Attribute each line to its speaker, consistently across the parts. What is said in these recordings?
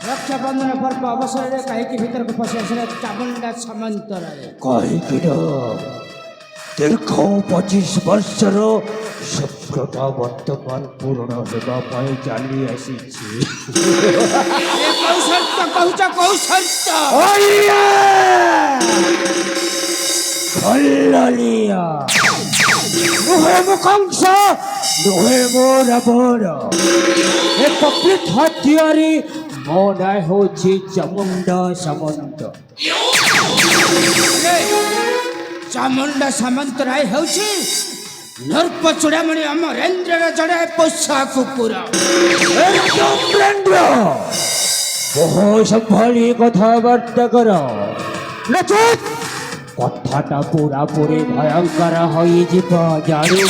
Speaker 1: ରକ୍ଷାବନ୍ଧନ ପର୍ବ ଅବସରରେ କାହିଁକି ଭିତରକୁ ପଶି ଆସିଲେ ଚାମୁଣ୍ଡା ସାମନ୍ତରାୟ?
Speaker 2: କାହିଁକି ନା ଦୀର୍ଘ 25 ବର୍ଷର ସ୍ୱପ୍ନଟା ବର୍ତ୍ତମାନ ପୂରଣ ହେବା ପାଇଁ ଚାଲି ଆସିଛି।
Speaker 1: କୋଉ ସର୍ତ୍ତ କହୁଛ? କୋଉ ସର୍ତ୍ତ?
Speaker 2: କଲ୍ୟାଣିଆ ନୁହେଁ ମୋ କଂସ, ନୁହେଁ ମୋ ରାବଣ, ଏକ ପୃଥା ତିଆରି। ମୋ ନାଁ ହେଉଛି ଚାମୁଣ୍ଡା ସାମନ୍ତ।
Speaker 1: ଚାମୁଣ୍ଡା ସାମନ୍ତରାୟ ହେଉଛି ନର୍ପ ଚୂଡ଼ାମଣି ଅମରେନ୍ଦ୍ରର ଜଣେ ପୋଷା କୁକୁର।
Speaker 2: ବହୁ ସମ୍ଭାଳି କଥାବାର୍ତ୍ତା କର, ନଚେତ୍ କଥାଟା ପୁରାପୁରି ଭୟଙ୍କର ହୋଇଯିବ ଜାଣିଛୁ।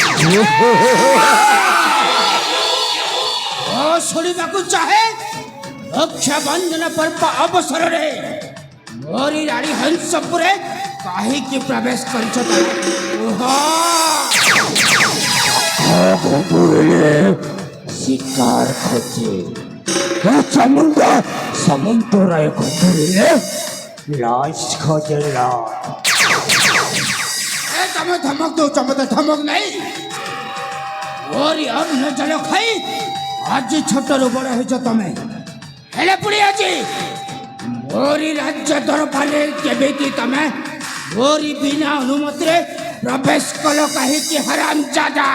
Speaker 1: ଶୁଣିବାକୁ ଚାହେଁ ରକ୍ଷାବନ୍ଧନ ପର୍ବ ଅବସରରେ ମୋରି ରାଣୀ ହଂସପୁରେ କାହିଁକି ପ୍ରବେଶ କରିଛ?
Speaker 2: ଶିକାର ଖୋଜେ ଚାମୁଣ୍ଡା ସାମନ୍ତରାୟ ଖୋଜରେ ଲାଶ ଖୋଜେଲା।
Speaker 1: ତମେ ଧମକ ଦଉଛ, ମତେ ଧମକ ନାହିଁ। ମୋରି ଅନ୍ନ ଜଳ ଖାଇ ଆଜି ଛୋଟରୁ ବଡ଼ ହେଇଛ ତମେ, ହେଲେ ପୁଣି ଆଜି ମୋରି ରାଜ୍ୟ ଦରବାରରେ କେମିତି ତମେ ମୋରି ବିନା ଅନୁମତିରେ ପ୍ରବେଶ କଲ କାହିଁକି ହରାମଜାଦା?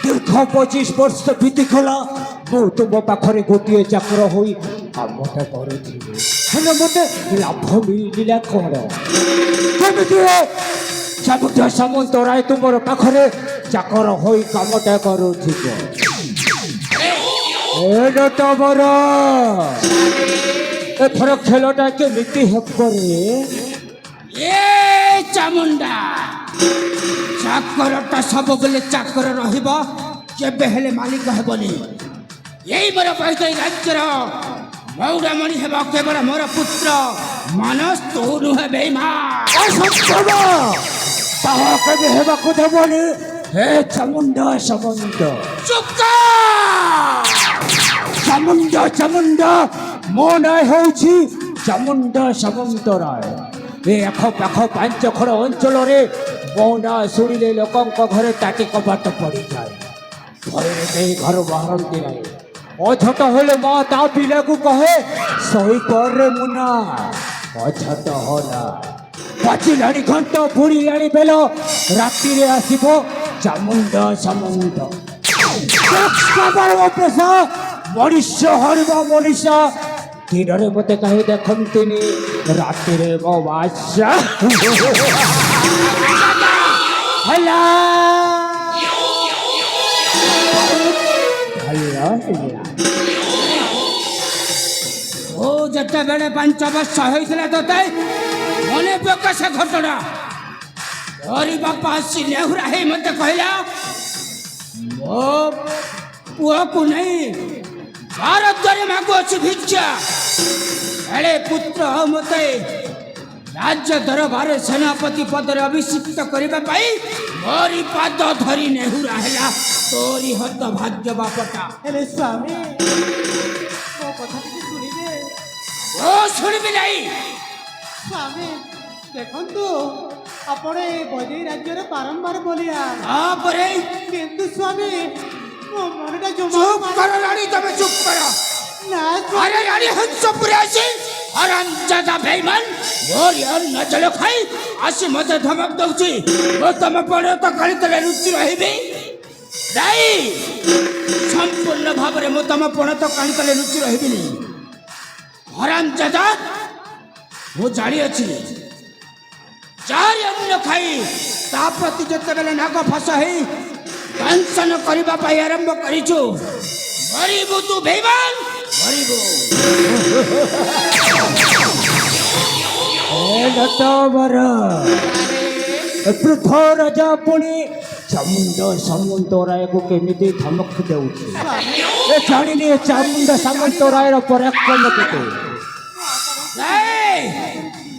Speaker 2: ଦୀର୍ଘ 25 ବର୍ଷ ବିତିଗଲା ମୁଁ ତୁମ ପାଖରେ ଗୋଟିଏ ଚାକର ହୋଇ କାମଟା କରୁଥିଲି, ହେଲେ ମୋତେ ଲାଭ ମିଳିଲା କ'ଣ? କେମିତି ଚାମୁଣ୍ଡା ସାମନ୍ତରାୟ ତୁମର ପାଖରେ ଚାକର ହୋଇ କାମଟା କରୁଥିବ? ତମର ଏଥର ଖେଳଟା କେମିତି ହେବ ରେ?
Speaker 1: ଏ ଚାମୁଣ୍ଡା, ଚାକରଟା ସବୁବେଳେ ଚାକର ରହିବ, କେବେ ହେଲେ ମାଲିକ ହେବନି। ଏଇ ମୋର ବୈଦେଇ ରାଜ୍ୟର ମୌଡ଼ାମଣି ହେବ କେବଳ ମୋର ପୁତ୍ର ମାନସ, ତୁ ନୁହେଁ ବେଇମାନ।
Speaker 2: ତାହା କେବେ ହେବାକୁ ଦେବନି। ହେ ଚାମୁଣ୍ଡା ସାମନ୍ତ, ଚାମୁଣ୍ଡା ଚାମୁଣ୍ଡା, ମୋ ନାଁ ହେଉଛି ଚାମୁଣ୍ଡା ସାମନ୍ତରାୟ। ଏ ଆଖପାଖ 5 ଖଣ୍ଡ ଅଞ୍ଚଳରେ ମୋ ନାଁ ଶୁଣିଲେ ଲୋକଙ୍କ ଘରେ ତାଟି କବାଟ ପଡ଼ିଯାଏ। ଭୟରେ କେହି ଘରୁ ବାହାରନ୍ତି ନାହିଁ। ଅଝଟ ହେଲେ ମା ତା ପିଲାକୁ କହେ ଶୋଇପଡ଼ରେ ମୁନା, ଅଝଟ ହଲା। ପାଚିଲାଣି ଘଣ୍ଟ, ବୁଡ଼ିଲାଣି ବେଲ, ରାତିରେ ଆସିବ ଚାମୁଣ୍ଡା ସାମନ୍ତ। ମଣିଷ ହରିବ ମଣିଷ, ଦିନରେ ମୋତେ କାହିଁ ଦେଖନ୍ତିନି, ରାତିରେ ମୋ ବାସା ହେଲା।
Speaker 1: ଓ ଯେତେବେଳେ 5 ବର୍ଷ ହୋଇଥିଲା ତତେ ମନେ ପକା ସେ ଘଟଣା। ମୋରି ବାପା ଆସି ନେହୁରା ହେଇ ମତେ କହିଲା, ମୋ ପୁଅକୁ ନେଇ ଭାରତରେ ମାଗୁଅଛି ଭିକ୍ଷା। ହେଲେ ପୁତ୍ର ମତେ ରାଜ୍ୟ ଦରବାରରେ ସେନାପତି ପଦରେ ଅଭିଷିକ୍ତ କରିବା ପାଇଁ ମୋରି ପାଦ ଧରି ନେହୁରା ହେଲା ତୋରି ହତ ଭାଗ୍ୟ ବାପଟା।
Speaker 3: ହେଲେ ସ୍ୱାମୀ, ମୋ କଥା ଟିକେ ଶୁଣିବେ?
Speaker 1: ଓ ଶୁଣିବି ନାହିଁ।
Speaker 3: ସ୍ୱାମୀ ଦେଖନ୍ତୁ, ଆପଣ ଏ ବୈଦେଇ ରାଜ୍ୟର ବାରମ୍ବାର ବଲିଆ,
Speaker 1: ତାପରେ
Speaker 3: କିନ୍ତୁ ସ୍ୱାମୀ ମୋ ମନଟା
Speaker 1: ଚୁପ
Speaker 3: ଜମା
Speaker 1: କର ରାଣୀ, ତମେ ଚୁପ କର।
Speaker 3: ନା
Speaker 1: ଆରେ ରାଣୀ ହଂସପୁରେ ଆସି ହରାମଜାଦା ବେଇମାନ ମୋରି ଅନ୍ନ ଜଳ ଖାଇ ଆସି ମତେ ଧମକ ଦଉଛି। ମୁଁ ତମ ପଣତ କାଳି ତଳେ ଲୁଚି ରହିବି ନାଇଁ, ସମ୍ପୂର୍ଣ୍ଣ ଭାବରେ ମୁଁ ତମ ପଣତ କାଳି ତଳେ ଲୁଚି ରହିବିନି। ହରାମଜାଦା, ମୁଁ ଜାଣିଅଛି ଯାହାରି ଅନ୍ନ ଖାଇ ତା ପ୍ରତି ଯେତେବେଳେ ନାଗ ଫାସ ହେଇ ଦଂଶନ କରିବା ପାଇଁ ଆରମ୍ଭ କରିଛୁ, ମରିବୁ ତୁ ବେଇମାନ, ମରିବୁ।
Speaker 2: ପୃଥ ରାଜା ପୁଣି ଚାମୁଣ୍ଡା ସାମନ୍ତରାୟକୁ କେମିତି ଧମକ ଦେଉଛି? ଏ ଜାଣିନି ଏ ଚାମୁଣ୍ଡା ସାମନ୍ତରାୟର ପରାକ୍ରମ କେତେ।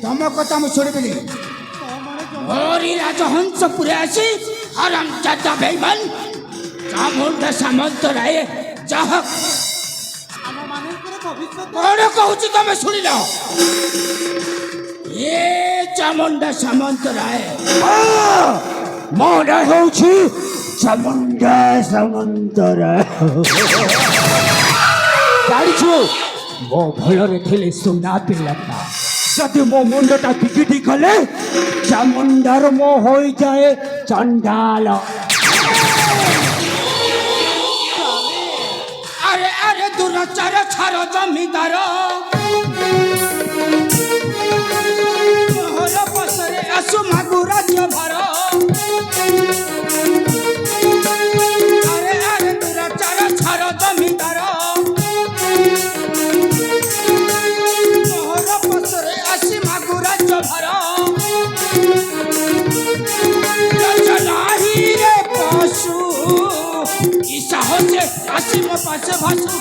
Speaker 1: ତମ କଥା ମୁଁ ଶୁଣିବିନି। ମୋରି ରାଜହଂସପୁରେ ଆସି ହରାମଜାଦା ବେଇମାନ ଚାମୁଣ୍ଡା ସାମନ୍ତରାୟ ଯାହା
Speaker 3: ଆମ ମାନଙ୍କର ଭବିଷ୍ୟତ
Speaker 1: କଣ କହୁଛି ତମେ ଶୁଣିଲ? ଏ ଚାମୁଣ୍ଡା ସାମନ୍ତରାୟ
Speaker 2: ମୋ ନାଁ ହେଉଛି ଚାମୁଣ୍ଡା ସାମନ୍ତରାୟ। ଜାଣିଛୁ ମୋ ଭୟରେ ଥିଲେ ସୁନା ପିଲାଟା, ଯଦି ମୋ ମୁଣ୍ଡଟା ବିକିଟି କଲେ ଚାମୁଣ୍ଡାର ମୋ ହୋଇଯାଏ ଚଣ୍ଡାଳ।
Speaker 1: ଆରେ ଆରେ ଦୁରାଚାର ଛାର ଜମିଦାର ମୋହର ପସରେ ଆସୁ ମାଗୁ ରାଜ୍ୟ ଭାର। ଆରେ ଆରେ ଦୁରାଚାର ଛାର ଜମିଦାର ମୋହର ପସରେ ଆସି ମାଗୁ ରାଜ୍ୟ ଭାର। ନାହିଁ রে পশু কি সাহসে আসি মো পাশে ভাসু।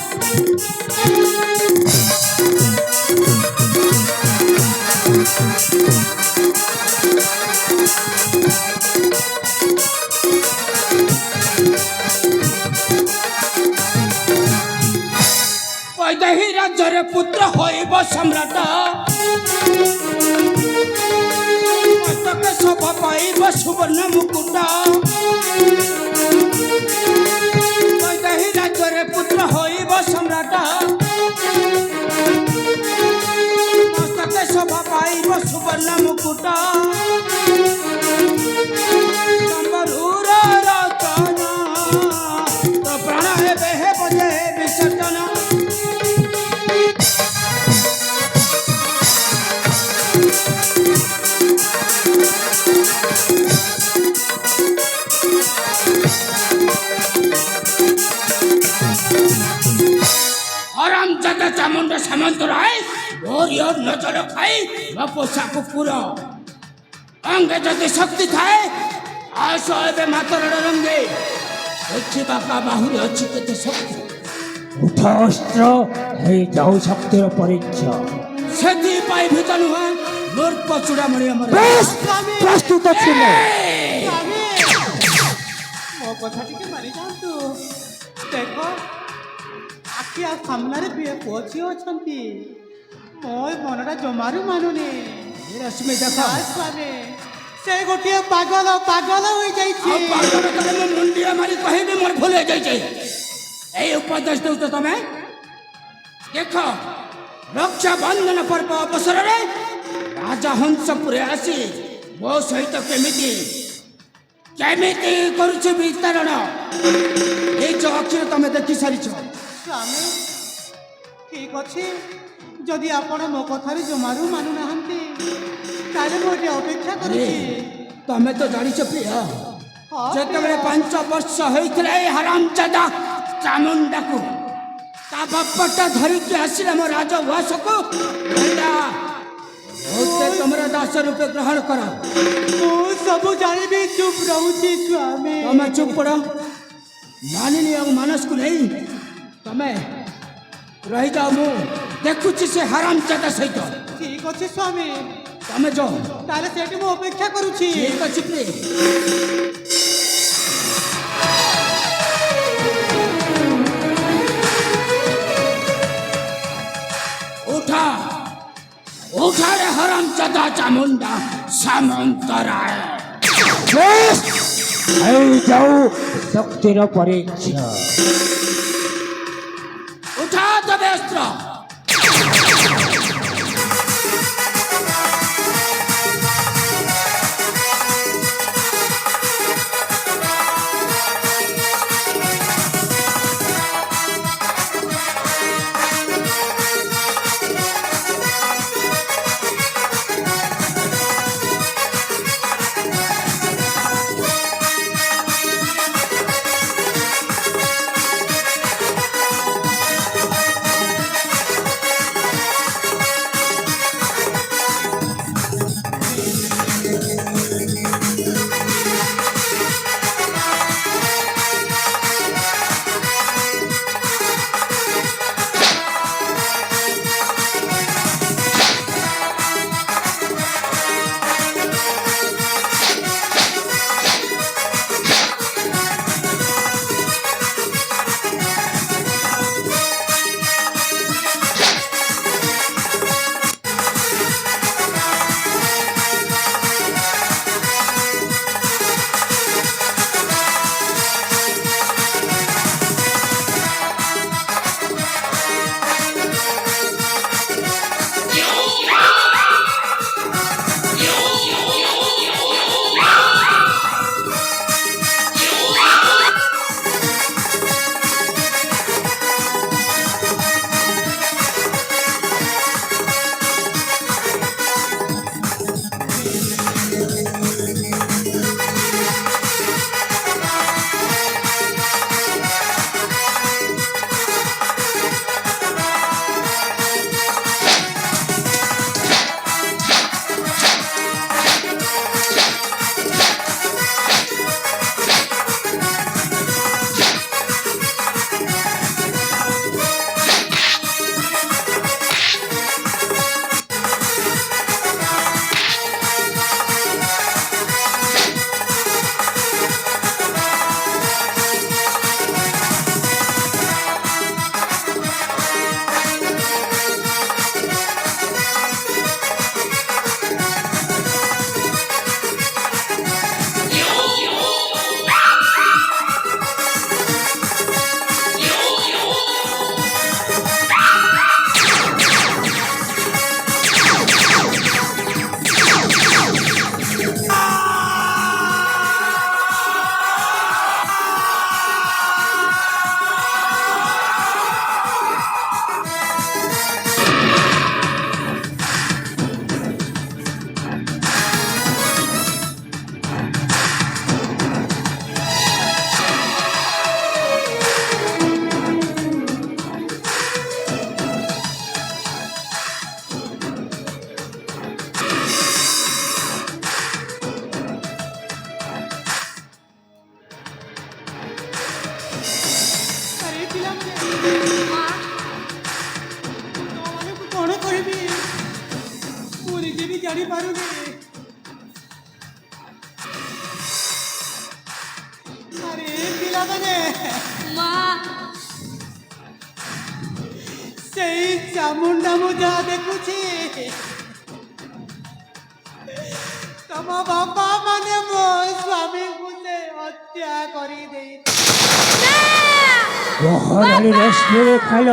Speaker 1: বৈদেহী রাজ্যের পুত্র হইব সম্রাট মস্তকে শোভা পাইব সুবর্ণ মুকুট। বৈদেহী রাজ্যের পুত্র হইব সম্রাট মস্তকে শোভা পাইব সুবর্ণ মুকুট। সম্বরূর রতন তো প্রাণ হেবে হেব যে বিসর্জন। हरामजादा चामुंडा सामन्तराय मोरी और नजर खाई ମୋ ପୋଷାକ ପୁର ଅଙ୍ଗେ ଯଦି ଶକ୍ତି ଥାଏ ଆସ ଏବେ ମାତରର ରଙ୍ଗେ ଦେଖିବା କା ବାହୁରେ ଅଛି କେତେ ଶକ୍ତି।
Speaker 2: ଉଠ ଅସ୍ତ୍ର ହେଇଯାଉ ଶକ୍ତିର ପରୀକ୍ଷା।
Speaker 1: ସେଥିପାଇଁ ଭୀତ ନୁହେଁ ମୂର୍ଖ ଚୂଡ଼ାମଣି ଆମର।
Speaker 2: ବେଶ ପ୍ରସ୍ତୁତ ଥିଲେ।
Speaker 3: ସ୍ୱାମୀ ମୋ କଥା ଟିକେ ମାନି ଯାଆନ୍ତୁ। ଦେଖ ଆଖି ଆଉ ସାମ୍ନାରେ ପୁଅ ଝିଅ ଅଛନ୍ତି। ମୋ ମନଟା ଜମାରୁ ମାନୁନି।
Speaker 1: ରଶ୍ମି ଦେଖ
Speaker 3: ନା ସ୍ୱାମୀ ସେ ଗୋଟିଏ ପାଗଳ ହୋଇଯାଇଛି।
Speaker 1: ଆଉ ପାଗଳ କଲେ ମୁଁ ମୁଣ୍ଡିଆ ମାରି କହିବି ମୋର ଭୁଲ ହେଇଯାଇଛି। এই ଉପଦେଶ ଦେଉଛ ତମେ। ଦେଖ ରକ୍ଷାବନ୍ଧନ ପର୍ବ ଅବସରରେ ରାଜା ହଂସପୁରେ ଆସି ମୋ ସହିତ କେମିତି କରୁଛି ବିତରଣ ଏଇ ଯୋଉ ଅକ୍ଷର ତମେ ଦେଖି ସାରିଛ।
Speaker 3: ସ୍ୱାମୀ ଠିକ ଅଛି, ଯଦି ଆପଣ ମୋ କଥାରେ ଜମାରୁ ମାନୁନାହାନ୍ତି ତାହେଲେ ମୁଁ ଏଠି ଅପେକ୍ଷା କରୁଛି।
Speaker 1: ତମେ ତ ଜାଣିଛ ପ୍ରିୟ, ଯେତେବେଳେ 5 ବର୍ଷ ହୋଇଥିଲା ଏଇ ହରାମଜାଦା ଚାମୁଣ୍ଡାକୁ ତା ବାପଟା ଧରିକି ଆସିଲା ମୋ ରାଜ ଉଆସକୁ ତମର ଦାସ ରୂପେ ଗ୍ରହଣ କର।
Speaker 3: ମୁଁ ସବୁ ଜାଣିବି, ଚୁପ୍ ରହୁଛି ସ୍ୱାମୀ।
Speaker 1: ତମେ ଚୁପ୍ ପଡ଼। ମାନିନି ଆଉ ମାନସକୁ ନେଇ ତମେ ରହିଯାଅ। ମୁଁ ଦେଖୁଛି ସେ ହରାମଜାଦା ସହିତ।
Speaker 3: ଠିକ ଅଛି ସ୍ୱାମୀ,
Speaker 1: ତମେ ଯାଅ।
Speaker 3: ତାହେଲେ ସେଠି ମୁଁ ଅପେକ୍ଷା କରୁଛି।
Speaker 1: ଠିକ ଅଛି ପ୍ରିୟ। उठारे हरामजादा चामुंडा सामन्तराय।
Speaker 2: বেশ ହେଇଯାଉ ଶକ୍ତିର ପରୀକ୍ଷା।
Speaker 1: उठा तबे अस्त्र।
Speaker 3: ସେଇ ଚାମୁଣ୍ଡା ମୁଁ ଯାହା ଦେଖୁଛି ତମ ବାପା ମାନେ ମୋ ସ୍ୱାମୀଙ୍କୁ ସେ ହତ୍ୟା କରିଦେଇ
Speaker 2: ମହାରାଣୀ ରଶ୍ମି ଖାଲ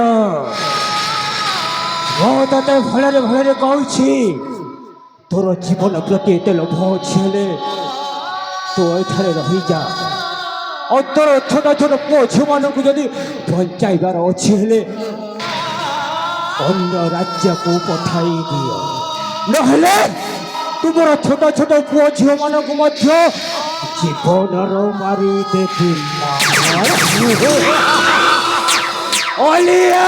Speaker 2: ମୁଁ ତତେ ଭଲରେ ଭଲରେ କହୁଛି ତୋର ଜୀବନ ପ୍ରତି ଏତେ ଲୋଭ ଅଛି ହେଲେ ତୁ ଏଠାରେ ରହିଯା ଆଉ ତୋର ଛୋଟ ଛୋଟ ପୁଅ ଝିଅମାନଙ୍କୁ ଯଦି ବଞ୍ଚାଇବାର ଅଛି ହେଲେ ଅନ୍ୟ ରାଜ୍ୟକୁ ପଠାଇ ଦିଅ ନହେଲେ ତୁମର ଛୋଟ ଛୋଟ ପୁଅ ଝିଅମାନଙ୍କୁ ମଧ୍ୟ ଜୀବନର ମାରିଦେବି ଅଲିଆ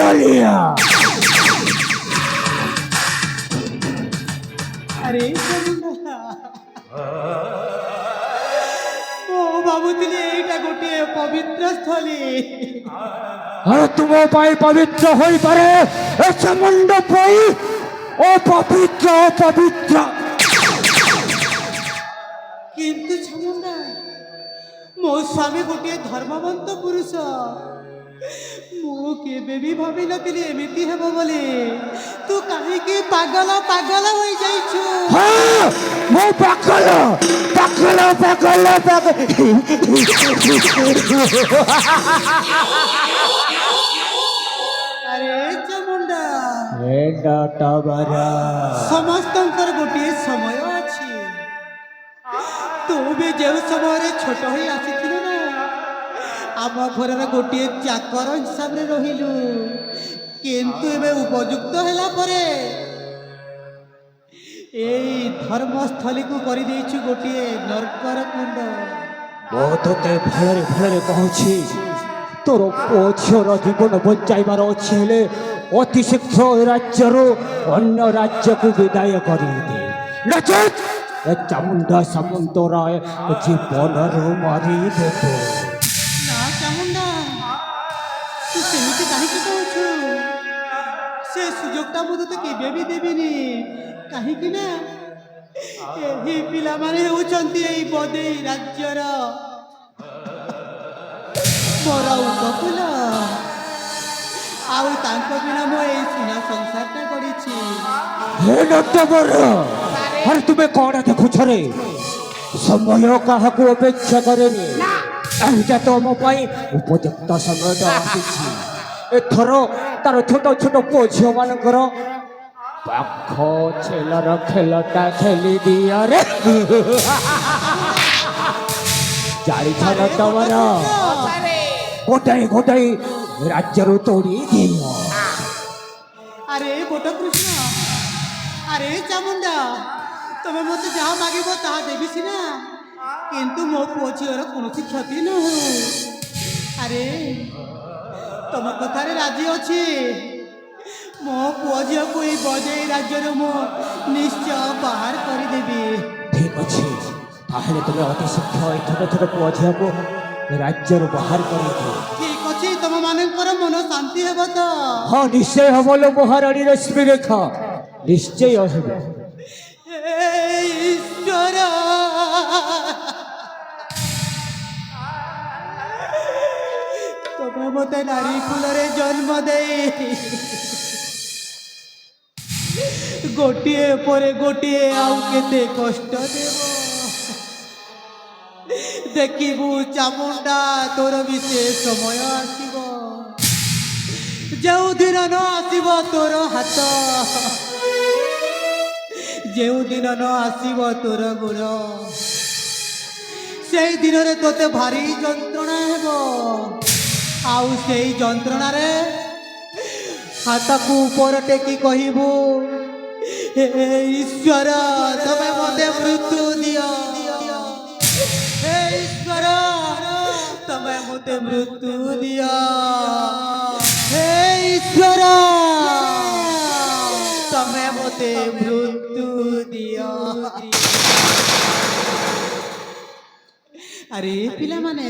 Speaker 2: ଅଲିଆ
Speaker 3: ଆରେ ଚାମୁଣ୍ଡା ମୁଁ ଭାବୁଥିଲି ଏଇଟା ଗୋଟିଏ ପବିତ୍ର ସ୍ଥଳୀ
Speaker 2: ଆରେ ତୁମ ପାଇଁ ପବିତ୍ର ହୋଇପାରେ ଏ ଚାମୁଣ୍ଡ ପାଇଁ ଅପବିତ୍ର ଅପବିତ୍ର
Speaker 3: କିନ୍ତୁ ଚାମୁଣ୍ଡା ମୋ ସ୍ୱାମୀ ଗୋଟିଏ ଧର୍ମବନ୍ତ ପୁରୁଷ ମୁଁ କେବେ ବି ଭାବିନଥିଲି ଏମିତି ହେବ ବୋଲି ତୁ କାହିଁକି ପାଗଳ ପାଗଳ ହୋଇଯାଇଛୁ
Speaker 2: ହଁ ମୁଁ ପାଗଳ ପାଗଳ ପାଗଳ
Speaker 3: ଆରେ ଚାମୁଣ୍ଡା
Speaker 2: ପାଗଳ
Speaker 3: ସମସ୍ତଙ୍କର ଗୋଟିଏ ସମୟ ଅଛି ତୁ ବି ଯେଉଁ ସମୟରେ ଛୋଟ ହୋଇ ଆସିଥିଲୁ ନା ଆମ ଘରର ଗୋଟିଏ ଚାକର ହିସାବରେ ରହିଲୁ କିନ୍ତୁ ଏବେ ଉପଯୁକ୍ତ ହେଲା ପରେ ଏଇ ଧର୍ମସ୍ଥଳୀକୁ କରିଦେଇଛୁ ଗୋଟିଏ ନର୍କର କୁଣ୍ଡ
Speaker 2: ମୁଁ ତୋତେ ଭଲରେ ଭଲରେ କହୁଛି ତୋର ପୁଅ ଝିଅର ଜୀବନ ବଞ୍ଚାଇବାର ଅଛି ହେଲେ ଅତି ଶୀଘ୍ର ଏ ରାଜ୍ୟରୁ ଅନ୍ୟ ରାଜ୍ୟକୁ ବିଦାୟ କରିଦେ ନଚେତ୍ ଏ ଚାମୁଣ୍ଡା ସାମନ୍ତରାୟ ଜୀବନରୁ ମାରିଦେବେ
Speaker 3: ନା ଚାମୁଣ୍ଡା ତୁ ସେମିତି କାହିଁକି କହୁଛୁ ସେ ସୁଯୋଗଟା ମୁଁ ତୋତେ କେବେ ବି ଦେବିନି କାହିଁକି ନା ଏହି ପିଲାମାନେ ହେଉଛନ୍ତି ଏଇ ବଦେଇ ରାଜ୍ୟର ମୋର ଉପକୂଳ ଆଉ ତାଙ୍କ ବିନା ମୁଁ ଏଇ ସୁନା ସଂସାରଟା କରିଛି
Speaker 2: ହେ ନଟବର ଆରେ ତୁମେ କଣ ଦେଖୁଛ ରେ ସମୟ କାହାକୁ ଅପେକ୍ଷା କରେନି ଏଇଟା ତମ ପାଇଁ ଉପଯୁକ୍ତ ସମୟଟା ଆସିଛି ଏଥର ତାର ଛୋଟ ଛୋଟ ପୁଅ ଝିଅ ମାନଙ୍କର ପାଖ ଛେଲର ଖେଳଟା ଖେଳି ଦିଅରେ ଜାଣିଛ ନଟବର ଗୋଟାଏ ଗୋଟାଏ ରାଜ୍ୟରୁ ତୋଡ଼ି ଦିଅ
Speaker 3: ଆରେ ବଟ କୃଷ୍ଣ ଆରେ ଚାମୁଣ୍ଡା ତମେ ମତେ ଯାହା ମାଗିବ ତାହା ଦେବି ସିନା କିନ୍ତୁ ମୋ ପୁଅ ଝିଅର କୌଣସି କ୍ଷତି ନ ହଉ ଆରେ ତମ କଥାରେ ରାଜି ଅଛି ମୋ ପୁଅ ଝିଅକୁ ଏଇ ବଜେଇ ରାଜ୍ୟରୁ ମୁଁ ନିଶ୍ଚୟ ବାହାର କରିଦେବି
Speaker 2: ଠିକ ଅଛି ତାହେଲେ ତୁମେ ଅତି ଶୀଘ୍ର ଏଇ ଛୋଟ ଛୋଟ ପୁଅ ଝିଅକୁ ରାଜ୍ୟରୁ ବାହାର କରିଦିଅ
Speaker 3: ଠିକ ଅଛି ତମ ମାନଙ୍କର ମନ ଶାନ୍ତି ହେବ ତ
Speaker 2: ହଁ ନିଶ୍ଚୟ ହବ ଲୋ ମହାରାଣୀ ରଶ୍ମି ରେଖା ନିଶ୍ଚୟ ହେବ
Speaker 3: ହେ ଈଶ୍ୱର ତମେ ମତେ ନାରୀ କୁଳରେ ଜନ୍ମ ଦେଇ ଗୋଟିଏ ପରେ ଗୋଟିଏ ଆଉ କେତେ କଷ୍ଟ ଦେବ ଦେଖିବୁ ଚାମୁଣ୍ଡା ତୋର ବି ସେ ସମୟ ଆସିବ ଯେଉଁଦିନ ନ ଆସିବ ତୋର ହାତ ଯେଉଁଦିନ ନ ଆସିବ ତୋର ଗୋଡ଼ ସେଇ ଦିନରେ ତୋତେ ଭାରି ଯନ୍ତ୍ରଣା ହେବ ଆଉ ସେଇ ଯନ୍ତ୍ରଣାରେ ହାତକୁ ଉପର ଟେକି କହିବୁ ହେ ଈଶ୍ୱର ତମେ ମୋତେ ମୃତ୍ୟୁ ଦିଅ ହେ ଈଶ୍ୱର ତମେ ମୋତେ ମୃତ୍ୟୁ ଦିଅ ହେ ଈଶ୍ୱର ତମେ ମୋତେ ମୃତ୍ୟୁ ଦିଅ ଆରେ ପିଲାମାନେ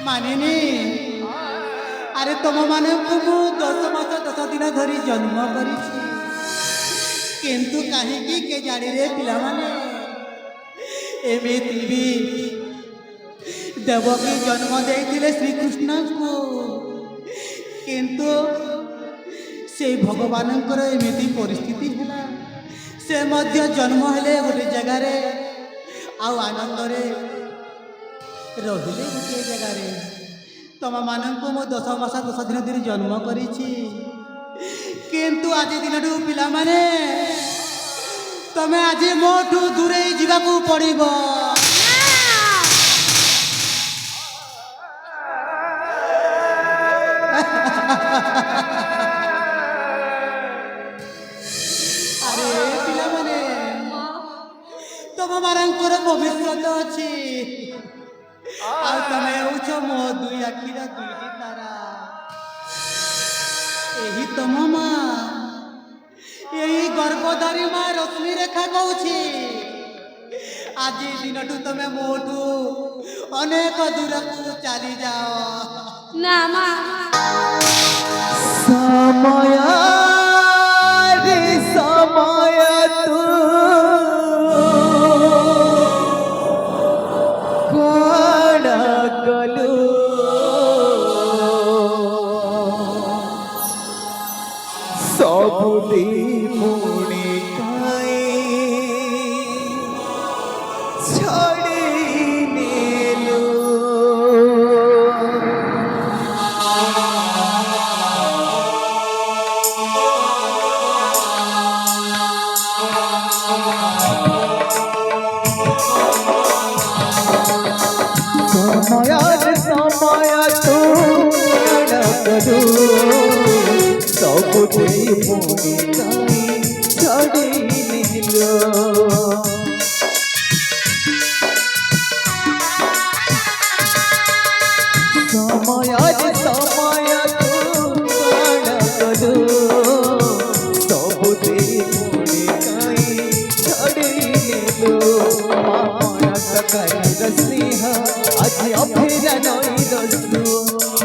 Speaker 3: ମାନେନି ଆରେ ତମମାନଙ୍କୁ ମୁଁ 10 ମାସ 10 ଦିନ ଧରି ଜନ୍ମ କରିଛି କିନ୍ତୁ କାହିଁକି କେଜାଣିରେ ପିଲାମାନେ ଏମିତି ବି ଦେବକୀ ଜନ୍ମ ଦେଇଥିଲେ ଶ୍ରୀକୃଷ୍ଣଙ୍କୁ, କିନ୍ତୁ ସେ ଭଗବାନଙ୍କର ଏମିତି ପରିସ୍ଥିତି ହେଲା, ସେ ମଧ୍ୟ ଜନ୍ମ ହେଲେ ଗୋଟେ ଜାଗାରେ ଆଉ ଆନନ୍ଦରେ ରହିଲେ ଗୋଟିଏ ଜାଗାରେ। ତମମାନଙ୍କୁ ମୁଁ 10 ମାସ 10 ଦିନ ଧରି ଜନ୍ମ କରିଛି, କିନ୍ତୁ ଆଜି ଦିନଠୁ ପିଲାମାନେ ତମେ ଆଜି ମୋଠୁ ଦୂରେଇ ଯିବାକୁ ପଡ଼ିବ। ଆରେ ପିଲାମାନେ, ତମମାନଙ୍କର ଭବିଷ୍ୟତ ଅଛି, ଆଉ ତମେ ହେଉଛ ମୋ ଦୁଇ ଆଖିର ଦୁଇଟି ତାରା। ଏହି ତମ ମା, ଏହି ଗର୍ଭଧାରୀ ମା ରଶ୍ମିରେଖା କହୁଛି, ଆଜି ଦିନଠୁ ତମେ ମୋଠୁ ଅନେକ ଦୂରକୁ ଚାଲିଯାଅ।
Speaker 4: ନା ମା,
Speaker 3: ସମୟ ରେ ସମୟ ତୁ କଣ କଲୁ, ସବୁଦି ପୁଣି କାଇଁ ଛାଡ଼ି ନେଲୁ। ସମୟରେ ସମୟ ତୁ କଣ କଲୁ, ସବୁଠି ପୁଣି କାଇଁ ଛାଡ଼ି ନେଲୁ। ସମୟରେ ସମୟ ତୁ କଣ କଲୁ, ସବୁଠି ପୁଣି କାଇଁ ଛାଡ଼ି ନେଲୁ। ମାମଣ ସକାଳର ସ୍ନେହ ଆଜି ଅଫେରା ନଈର ସୁଅ,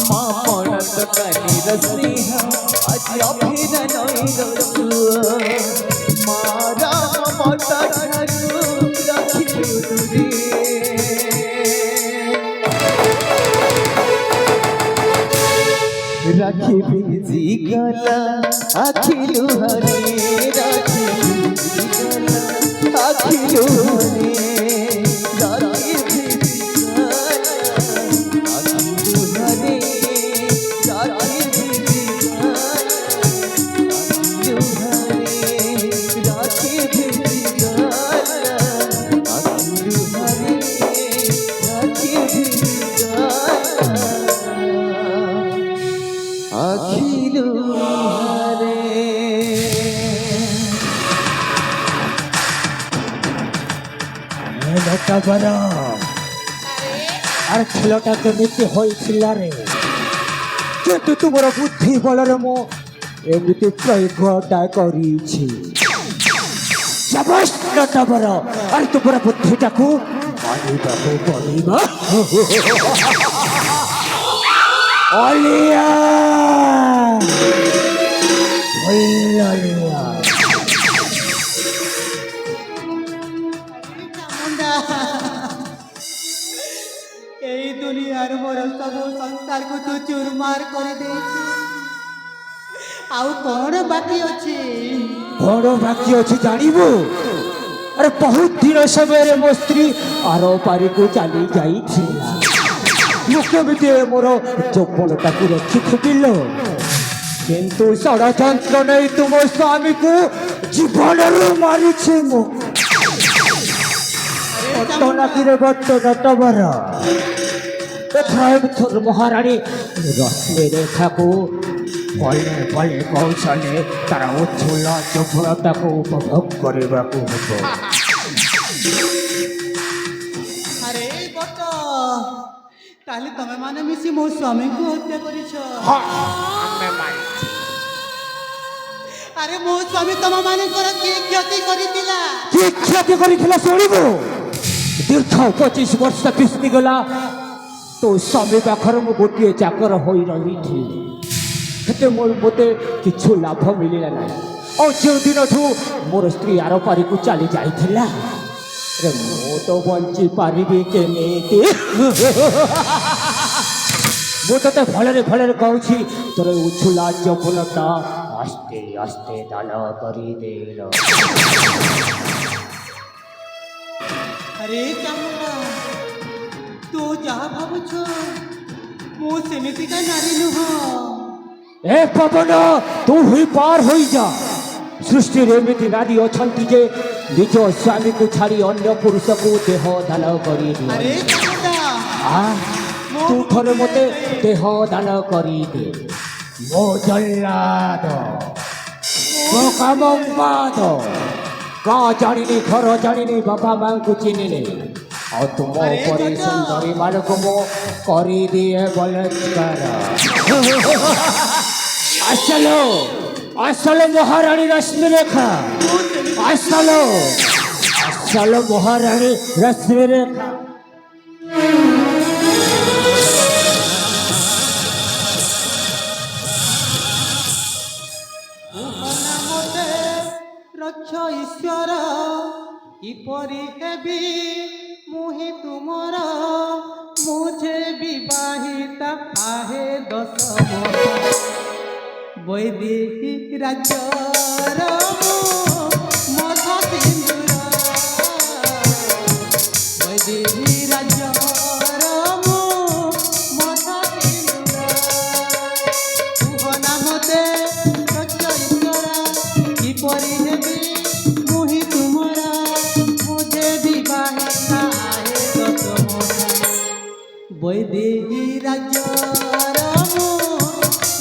Speaker 3: ମାମଣ ସକାଳର ସ୍ନେହ ଆଜି ଅଫେରା ନଈର ସୁଅ। ମାରା ମମତା ଠାରୁ ରଖିଲୁ ଦୂରେ, রাখি ভিজি গলা আখি লুহারে, রাখি ভিজি গলা আখি লুহারে, রাখি ভিজি গলা আখি লুহারে, রাখি ভিজি গলা আখি লুহারে, রাখি ভিজি গলা আখি লুহারে, রাখি ভিজি গলা আখিলু হারে।
Speaker 2: বড় আর খেলটা কেমিতি হয়েছিল রে, কিন্তু তোমার বুদ্ধি বলরে মো এমিতি প্রয়োগটা করিছি। সাবাসটা বড়, আর তোমার বুদ্ধিটাকু মানিବାକୁ পড়িব। অলিয়া অলিয়া
Speaker 3: এই দুনিয়ার মোর ସବୁ ସଂସାରକୁ ତୁ ଚୁରମାର କରିଦେଇଛୁ, ଆଉ କଣ ବାକି ଅଛି?
Speaker 2: বড় বাকি ଅଛି ଜାଣିବୁ? আরে ବହୁତ ଦିନ ସମୟରେ ମୋ ସ୍ତ୍ରୀ ଆର ପାରିକୁ ଚାଲି ଯାଇଥିଲା। ମୁଁ କେମିତି ମୋର ଯୌବନଟାକୁ ରଖିଥିବିଲ, କିନ୍ତୁ ଷଡ଼ଯନ୍ତ୍ର ନେଇ ତୁମ ସ୍ୱାମୀକୁ ଜୀବନରୁ ମାରିଛି ମୁଁ। ଅଟନାକିରେ ବଟ ନଟବର ଏଥର ମହାରାଣୀ ରଶ୍ମିରେଖାକୁ বলে বলে কৌশলে তারা উচ্ছল যৌবনতাକୁ উপভোগ କରିବାକୁ ହେବ।
Speaker 3: আরে বট, তাহলে তমে মানে মিশি ମୋ ସ୍ୱାମୀକୁ ହତ୍ୟା କରିଛ? আরে ମୋ ସ୍ୱାମୀ ତମ ମାନଙ୍କର କି କ୍ଷତି କରିଥିଲା?
Speaker 2: কি କ୍ଷତି କରିଥିଲା ଶୁଣିବୁ? ଦୀର୍ଘ 25 ବର୍ଷ ବିତିଗଲା ତୋ ସ୍ୱାମୀ ପାଖରେ ମୁଁ ଗୋଟିଏ ଚାକର ହୋଇ ରହିଥିଲି। ସେତେ ମୋତେ କିଛି ଲାଭ ମିଳିଲା ନାହିଁ। ଆଉ ଯେଉଁ ଦିନଠୁ ମୋର ସ୍ତ୍ରୀ ଆର ପାରିକୁ ଚାଲି ଯାଇଥିଲା, रे ମୁଁ ତ ବଞ୍ଚି ପାରିବି କେମିତି ମୁଁ ତତେ ଭଲରେ ଭଲରେ କହୁଛି ତୋର ଉଛୁଲା ଯୌବନଟା ଆସ୍ତେ ଆସ୍ତେ ଦାନ କରିଦେଲ
Speaker 3: ଆରେ ଚାମୁଣ୍ଡା ତୁ ଯାହା ଭାବୁଛ ମୁଁ ସେମିତିକା ନାରୀ ନୁହଁ।
Speaker 2: ଏ ପବନ ତୁ ହିଁ ପାର ହୋଇଯା ସୃଷ୍ଟିରେ ଏମିତି ନାରୀ ଅଛନ୍ତି ଯେ ନିଜ ସ୍ୱାମୀକୁ ଛାଡ଼ି ଅନ୍ୟ ପୁରୁଷକୁ ଦେହ ଦାନ କରିଦିଅ
Speaker 3: ଆରେ ଚାମୁଣ୍ଡା
Speaker 2: ତୁ ଥରେ ମୋତେ ଦେହ ଦାନ କରିଦେ ମୋ ଜଲ୍ଲାଦ ମୋ କାମବାଦ ଗାଁ ଜାଣିନି ଘର ଜାଣିନି ବାପା ମାଙ୍କୁ ଚିହ୍ନିନି ଆଉ ତୁମ ପରି ସୁନ୍ଦରୀ ମାନଙ୍କୁ ମୁଁ କରିଦିଏ ବଳାତ୍କାର আসলো আসলো মহারানী রশ্মিরেখা আসলো আসলো মহারানী রশ্মিরেখা
Speaker 3: মতে রক্ষ ঈশ্বর কিপরি হেবি মুহি তুমর মুঝে বিবাহিতা আহে 10 বর্ষ বৈদেহী রাজ্যর মথা সিন্দুর বৈদেহী রাজ্যর মথা সিন্দুর নামতে সত্য ঈশ্বর কিপরি হেবি মুহি তুমরা মুঝে বিবাহিতা আহে 10 বর্ষ বৈদেহী রাজ্যর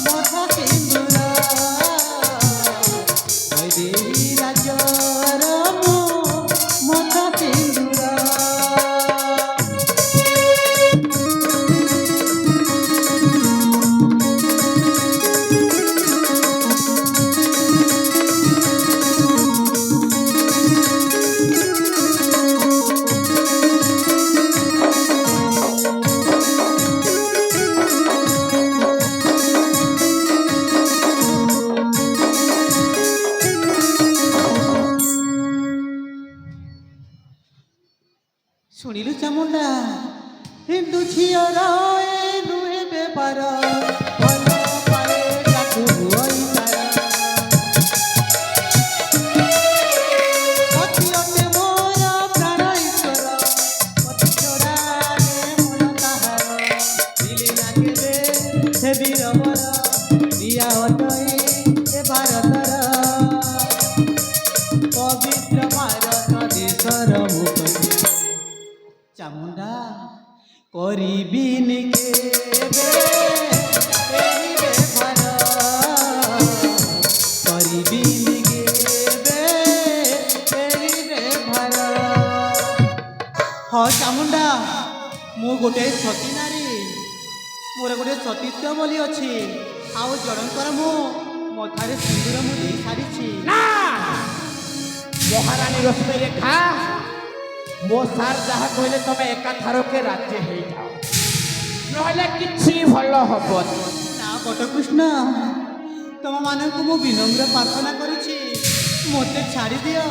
Speaker 3: মথা সিন্দুর বৈদেহী রাজ্যর মথা সিন্দুর শুনিলু চামুন্ডা হিন্দু ঝিଅର ଏ ନୁହେଁ ବେପାର ଭଲ ପାଏ ତାକୁ ହୁଅଇ ତାର ପତି ଅଟେ ମୋର ପ୍ରାଣ ଈଶ୍ୱର ପତି ଛଡ଼ାରେ ମନ ତାହାର ଦିଲି ନା କେବେ ହେ ବୀରବର ପ୍ରିୟା ଅଟଇ ଏ ଭାରତର ପବିତ୍ର ଭାରତ ଦେଶର ମୁକୁଟ চামুন্ডা করিবিনি কেবে এই বেভার করিবিনি কেবে এই বেভার হ চামুন্ডা ମୁଁ ଗୋଟେ ସତୀ ନାରୀ ମୋର ଗୋଟେ ସତୀତ୍ୱ ବୋଲି ଅଛି ଆଉ ଜଣଙ୍କର ମୁଁ ମଥାରେ ସିନ୍ଦୁର ମୁଁ ଦେଇ ସାରିଛି
Speaker 1: ନା ମହାରାଣୀ ରଶ୍ମିରେଖା ମୋ ସାର୍ ଯାହା କହିଲେ ତମେ ଏକାଥରକେ ରାଜି ହେଇଯାଅ ନହେଲେ କିଛି ଭଲ ହବନି
Speaker 3: ନା ବଟକୃଷ୍ଣ ତମମାନଙ୍କୁ ମୁଁ ବିନମ୍ର ପ୍ରାର୍ଥନା କରୁଛି ମୋତେ ଛାଡ଼ି ଦିଅ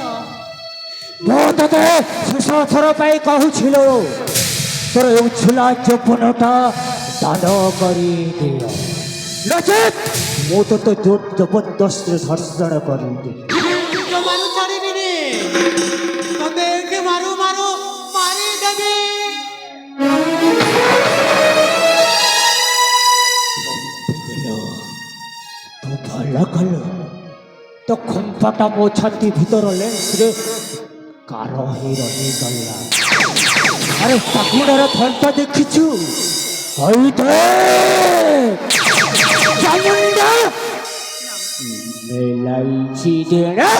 Speaker 2: ମୁଁ ତତେ ଶେଷ ଥର ପାଇଁ କହୁଥିଲୁ ତୋର ଉଛୁଲା ଯୌବନଟା ଦାନ କରିଦିଅ ନଚେତ୍ ମୁଁ ତତେ ଜବରଦସ୍ତ ଧର୍ଷଣ କରିଦିଏ
Speaker 3: ଜମାରୁ ଛାଡ଼ିବିନି ତତେ ଏଠି ମାରୁ ମାରୁ ମାରିଦେବି
Speaker 2: ତୁ ଭଲ କଲୁ ତ ଖମ୍ପାଟା ମୋ ଛାତି ଭିତର ଲେନ୍ସରେ କାର ହେଇ ରହିଗଲା ଆରେ ଚାକୁଣ୍ଡାର ଫଳଟା ଦେଖିଛୁ ଚାମୁଣ୍ଡା মেলাইছি ডেরা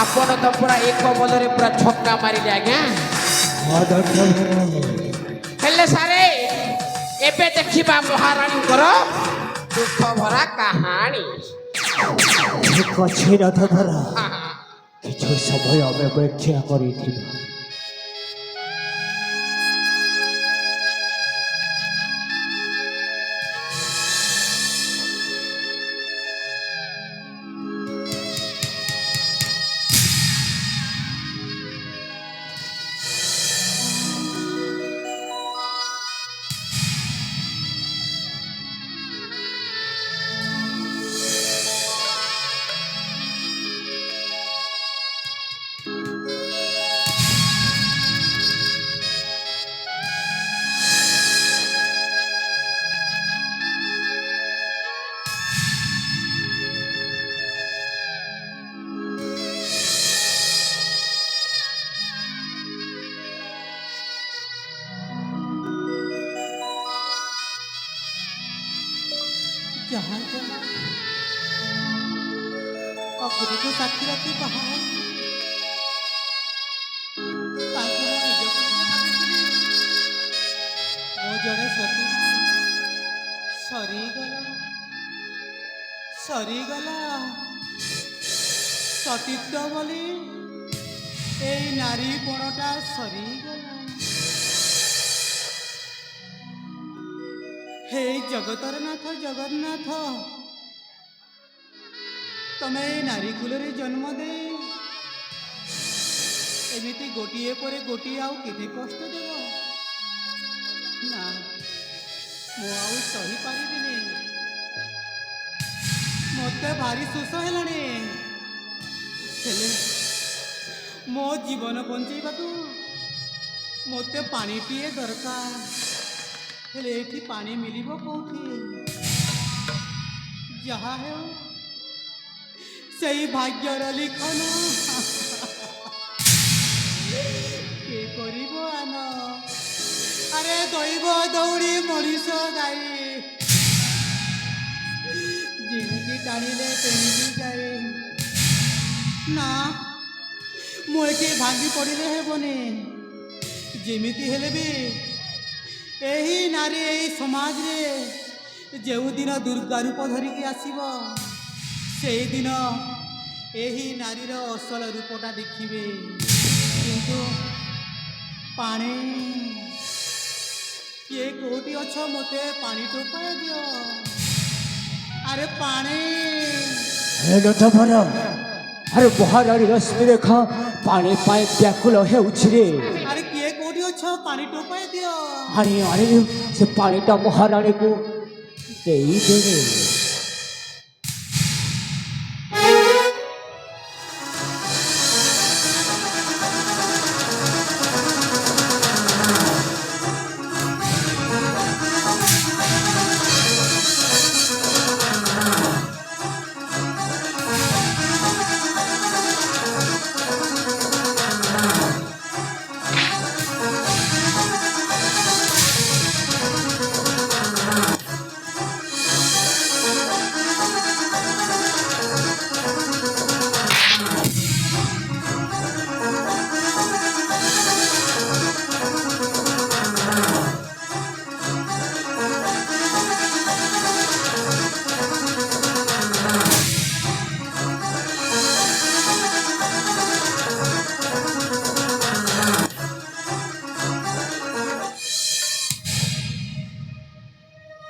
Speaker 4: ଆପଣ ତ ପୁରା ଏକ ବଲରେ ପୁରା ଛକ୍କା ମାରିଲେ ଆଜ୍ଞା।
Speaker 2: ହଁ ଦଣ୍ଡବର
Speaker 4: ହେଲେ ସାରେ ଏବେ ଦେଖିବା ମହାରାଣୀଙ୍କର ଦୁଃଖ ଭରା କାହାଣୀ।
Speaker 2: ଠିକ ଅଛି ରଥଧର কিছু ସମୟ ଆମେ ଅପେକ୍ଷା କରିଥିବା।
Speaker 3: जहाँ जहाँ अग्नि को साक्षी रखी पहाड़ ताकि मैं ନିଜକୁ ନିଜେ ଭାବିଥିଲି ମୋ ଜଣେ ସତୀ ସରିଗଲା ସତୀତ୍ୱ ବୋଲି ଏଇ ନାରୀ ପଣଟା ସରିଗଲା। हे जगतर नाथ जगन्नाथ तमे नारी कुलरे जन्म दे एमिति गोटिए परे गोटिए आउ केते कष्ट देव ना मो आउ सही पारिबिनी मते भारी सुस हेलानी हेले मो जीवन बंचेबाकू मते पानी पिए दरकार हेले एठी पानी मिलिबो कोठी जहा है सही भाग्यर लिखन के करिबो आन अरे दैव दौड़ी मनीष गाई जेमिति टाणिले तेमिति जाए ना मोके भांगी पड़िले हेबनी जेमिति हेले भी यही नारी यही समाज रे जो दिन दुर्गा रूप धरिकी आसब से दिन यही नारीर असल रूपटा देखिए किंतु पानी किए कोटी अछ मते पानी टोपाए दियो अरे पानी
Speaker 2: ରଥଧର ଆରେ ମହାରାଣୀ ରଶ୍ମି ରେଖା ପାଣି ପାଇଁ ବ୍ୟାକୁଳ ହେଉଛି ରେ।
Speaker 3: अरे किए कोटी अछ पानी टोपाए दियो
Speaker 2: ଆଣି ଆଣି ସେ ପାଣିଟା ମହାରାଣୀକୁ ଦେଇଦେବେ।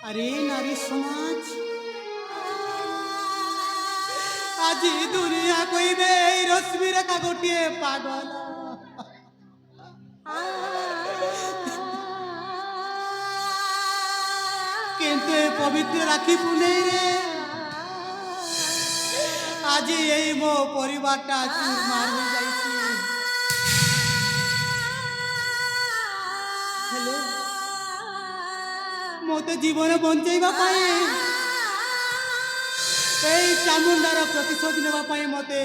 Speaker 3: अरे नारी समाज आज दुनिया कोई बे रश्मि रेखा गोटे पागल किंतु ए पवित्र राखी पुनेई रे आज यही मो परिवारटा चूरमार हो जाइछि हेले मते जीवन बंचेबा पाई এই চামুন্ডার প্রতিশোধ নেওয়া পাই মতে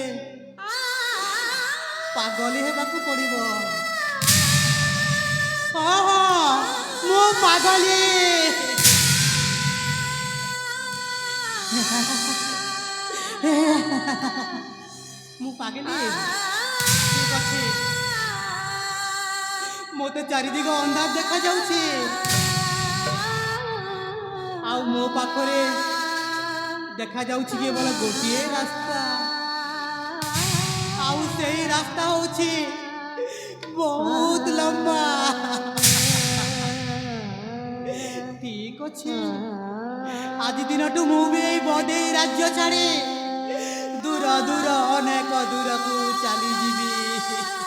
Speaker 3: পাগলি হেবাকু পড়িব মু পাগলি মু ପାଗେଲି ଠିକ ଅଛି ମୋତେ ଚାରିଦିଗ ଅନ୍ଧାର ଦେଖାଯାଉଛି ଆଉ ମୋ ପାଖରେ ଦେଖାଯାଉଛି କେବଳ ଗୋଟିଏ ରାସ୍ତା ଆଉ ସେଇ ରାସ୍ତା ହେଉଛି ବହୁତ ଲମ୍ବା ଠିକ ଅଛି ଆଜି ଦିନଠୁ ମୁଁ ବି ଏଇ ବଦେଇ ରାଜ୍ୟ ଛାଡ଼ି ଦୂର ଦୂର ଅନେକ ଦୂରକୁ ଚାଲିଯିବି